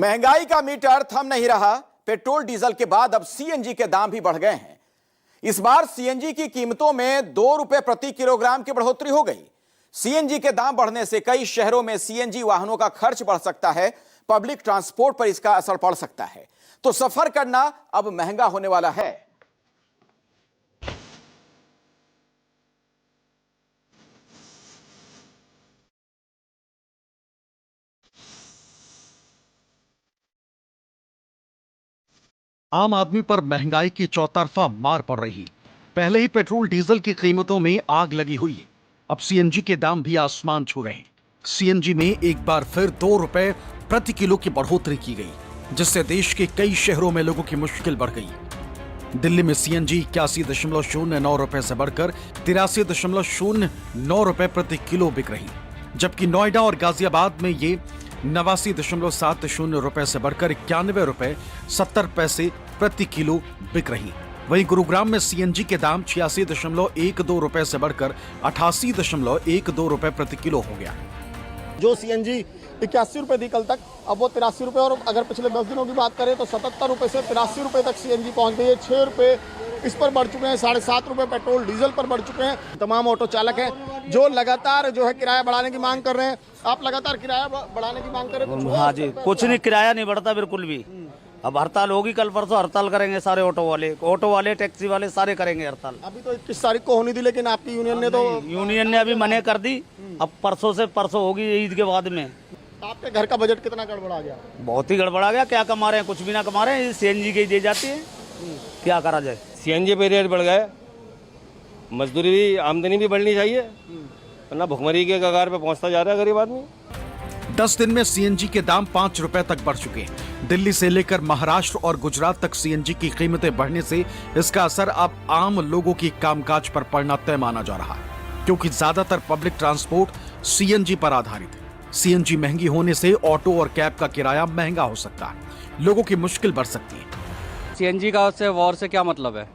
महंगाई का मीटर थम नहीं रहा। पेट्रोल डीजल के बाद अब सीएनजी के दाम भी बढ़ गए हैं। इस बार सीएनजी की कीमतों में 2 रुपए प्रति किलोग्राम की बढ़ोतरी हो गई। सीएनजी के दाम बढ़ने से कई शहरों में सीएनजी वाहनों का खर्च बढ़ सकता है, पब्लिक ट्रांसपोर्ट पर इसका असर पड़ सकता है। तो सफर करना अब महंगा होने वाला है। आम आदमी पर महंगाई की चौतरफा मार पड़ रही। पहले ही पेट्रोल डीजल की कीमतों में आग लगी हुई है, अब सीएनजी के दाम भी आसमान छू रहे हैं। सीएनजी में एक बार फिर 2 रुपए प्रति किलो की बढ़ोतरी की गई, जिससे देश के कई शहरों में लोगों की मुश्किल बढ़ गई। दिल्ली में सीएनजी 81.09 रुपए से बढ़कर 83.09 रुपए प्रति किलो बिक रही, जबकि नोएडा और गाजियाबाद में ये 89.70 रुपए से बढ़कर 91 रुपए 70 पैसे प्रति किलो बिक रही। वहीं गुरुग्राम में सीएनजी के दाम 86.12 रुपए से बढ़कर 88.12 रुपए प्रति किलो हो गया। जो सीएनजी 81 रुपए थी कल तक, अब वो 83 रुपए, और अगर पिछले 10 दिनों की बात करें तो 77 रुपए से 83 रुपए तक सीएनजी पहुंच गई है। 6 रुपए इस पर बढ़ चुके हैं, 7.5 रुपए पेट्रोल डीजल पर बढ़ चुके हैं। तमाम ऑटो चालक हैं जो लगातार जो है किराया बढ़ाने की मांग कर रहे हैं। आप लगातार किराया बढ़ाने की मांग कर रहे हैं? हाँ जी, कुछ नहीं, किराया नहीं बढ़ता बिल्कुल भी। अब हड़ताल होगी, कल परसों हड़ताल करेंगे सारे ऑटो वाले टैक्सी वाले सारे करेंगे हड़ताल। अभी तो 21 तारीख को होनी थी, लेकिन आपकी यूनियन ने तो अभी मना कर दी। अब परसों होगी ईद के बाद में। आपके घर का बजट कितना गड़बड़ा गया? बहुत ही गड़बड़ा गया। क्या कमा रहे हैं? कुछ भी ना कमा रहे हैं। सीएनजी की दी जाती है, क्या करा जाए। सीएनजी पे रेट बढ़ गए, मजदूरी भी, आमदनी भी बढ़नी चाहिए, वरना भुखमरी के कगार पे पहुंचता जा रहा है गरीब आदमी। 10 दिन में सीएनजी के दाम 5 रुपए तक बढ़ चुके हैं। दिल्ली से लेकर महाराष्ट्र और गुजरात तक सीएनजी की कीमतें बढ़ने से इसका असर अब आम लोगों की कामकाज पर पड़ना तय माना जा रहा है, क्योंकि ज्यादातर पब्लिक ट्रांसपोर्ट सीएनजी पर आधारित है। सीएनजी महंगी होने से ऑटो और कैब का किराया महंगा हो सकता है, लोगों की मुश्किल बढ़ सकती है। सीएनजी का से वॉर से क्या मतलब है?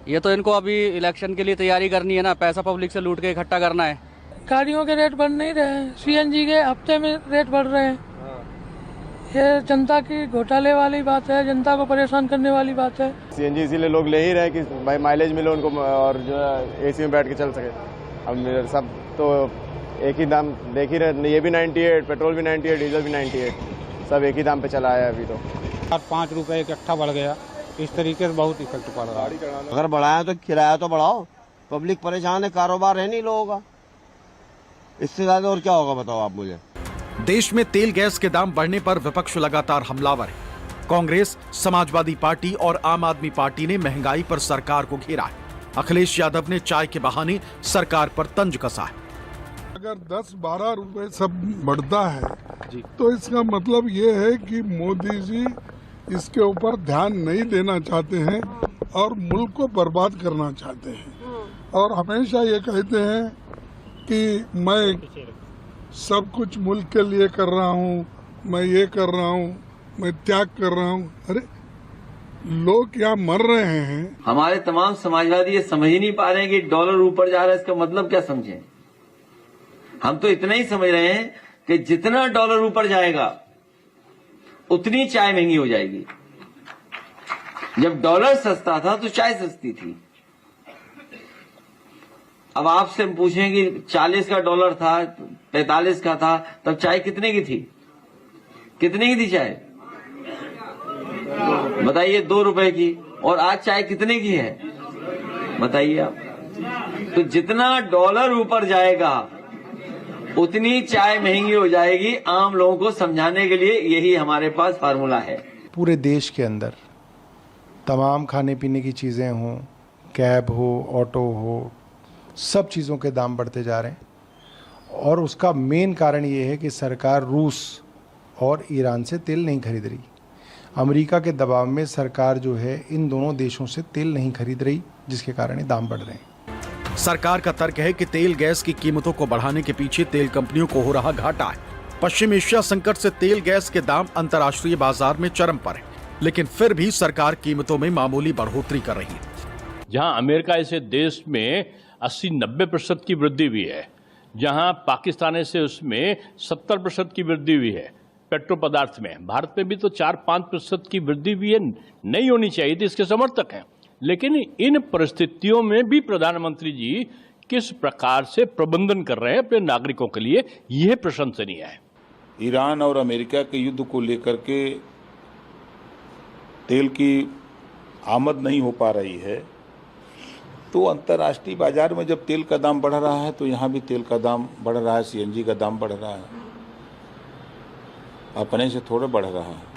ये तो इनको अभी इलेक्शन के लिए तैयारी करनी है ना, पैसा पब्लिक से लूट के इकट्ठा करना है। गाड़ियों के रेट बढ़ नहीं रहे हैं, सीएनजी के हफ्ते में रेट बढ़ रहे हैं। ये जनता की घोटाले वाली बात है, जनता को परेशान करने वाली बात है। सीएनजी इसीलिए लोग ले ही रहे कि भाई माइलेज मिले उनको, और जो है एसी में बैठ के चल सके। अब सब तो एक ही दाम देख ही रहे, ये भी 98, पेट्रोल भी 98, डीजल भी 98, सब एक ही दाम पे चला है अभी तो। 5 रुपए इकट्ठा बढ़ गया, इस तरीके से बहुत इफेक्ट पड़ रहा है। अगर बढ़ाया तो किराया तो बढ़ाओ, पब्लिक परेशान है, कारोबार है नहीं लोगों का, इससे ज्यादा और क्या होगा बताओ आप मुझे। देश में तेल गैस के दाम बढ़ने पर विपक्ष लगातार हमलावर है। कांग्रेस, समाजवादी पार्टी और आम आदमी पार्टी ने महंगाई पर सरकार को घेरा है। अखिलेश यादव ने चाय के बहाने सरकार पर तंज कसा है। अगर 10-12 रुपए सब बढ़ता है तो इसका मतलब ये है कि मोदी जी इसके ऊपर ध्यान नहीं देना चाहते हैं और मुल्क को बर्बाद करना चाहते हैं, और हमेशा ये कहते हैं कि मैं सब कुछ मुल्क के लिए कर रहा हूँ, मैं ये कर रहा हूँ, मैं त्याग कर रहा हूँ। अरे लोग यहाँ मर रहे हैं। हमारे तमाम समाजवादी ये समझ ही नहीं पा रहे हैं कि डॉलर ऊपर जा रहा है, इसका मतलब क्या समझें। हम तो इतना ही समझ रहे हैं कि जितना डॉलर ऊपर जाएगा उतनी चाय महंगी हो जाएगी। जब डॉलर सस्ता था तो चाय सस्ती थी। अब आपसे पूछें कि 40 का डॉलर था, 45 का था, तब चाय कितने की थी? कितने की थी चाय बताइए? 2 रुपए की। और आज चाय कितने की है बताइए आप? तो जितना डॉलर ऊपर जाएगा उतनी चाय महंगी हो जाएगी। आम लोगों को समझाने के लिए यही हमारे पास फार्मूला है। पूरे देश के अंदर तमाम खाने पीने की चीज़ें हों, कैब हो, ऑटो हो, सब चीज़ों के दाम बढ़ते जा रहे हैं, और उसका मेन कारण ये है कि सरकार रूस और ईरान से तेल नहीं खरीद रही। अमेरिका के दबाव में सरकार जो है इन दोनों देशों से तेल नहीं खरीद रही, जिसके कारण ये दाम बढ़ रहे हैं। सरकार का तर्क है कि तेल गैस की कीमतों को बढ़ाने के पीछे तेल कंपनियों को हो रहा घाटा है। पश्चिम एशिया संकट से तेल गैस के दाम अंतर्राष्ट्रीय बाजार में चरम पर है, लेकिन फिर भी सरकार कीमतों में मामूली बढ़ोतरी कर रही है। जहां अमेरिका ऐसे देश में 80-90% की वृद्धि हुई है, जहां पाकिस्तान से उसमें 70% की वृद्धि हुई है, पेट्रो पदार्थ में। भारत में भी तो 4-5% की वृद्धि भी है, नहीं होनी चाहिए थी, इसके समर्थक हैं। लेकिन इन परिस्थितियों में भी प्रधानमंत्री जी किस प्रकार से प्रबंधन कर रहे हैं अपने नागरिकों के लिए, यह प्रशंसनीय है। ईरान और अमेरिका के युद्ध को लेकर के तेल की आमद नहीं हो पा रही है, तो अंतर्राष्ट्रीय बाजार में जब तेल का दाम बढ़ रहा है तो यहाँ भी तेल का दाम बढ़ रहा है, सीएनजी का दाम बढ़ रहा है, अपने से थोड़ा बढ़ रहा है।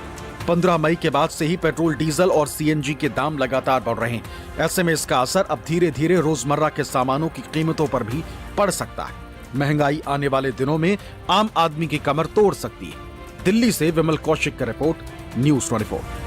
15 मई के बाद से ही पेट्रोल, डीजल और सीएनजी के दाम लगातार बढ़ रहे हैं। ऐसे में इसका असर अब धीरे धीरे रोजमर्रा के सामानों की कीमतों पर भी पड़ सकता है। महंगाई आने वाले दिनों में आम आदमी की कमर तोड़ सकती है। दिल्ली से विमल कौशिक का रिपोर्ट, न्यूज़ 24।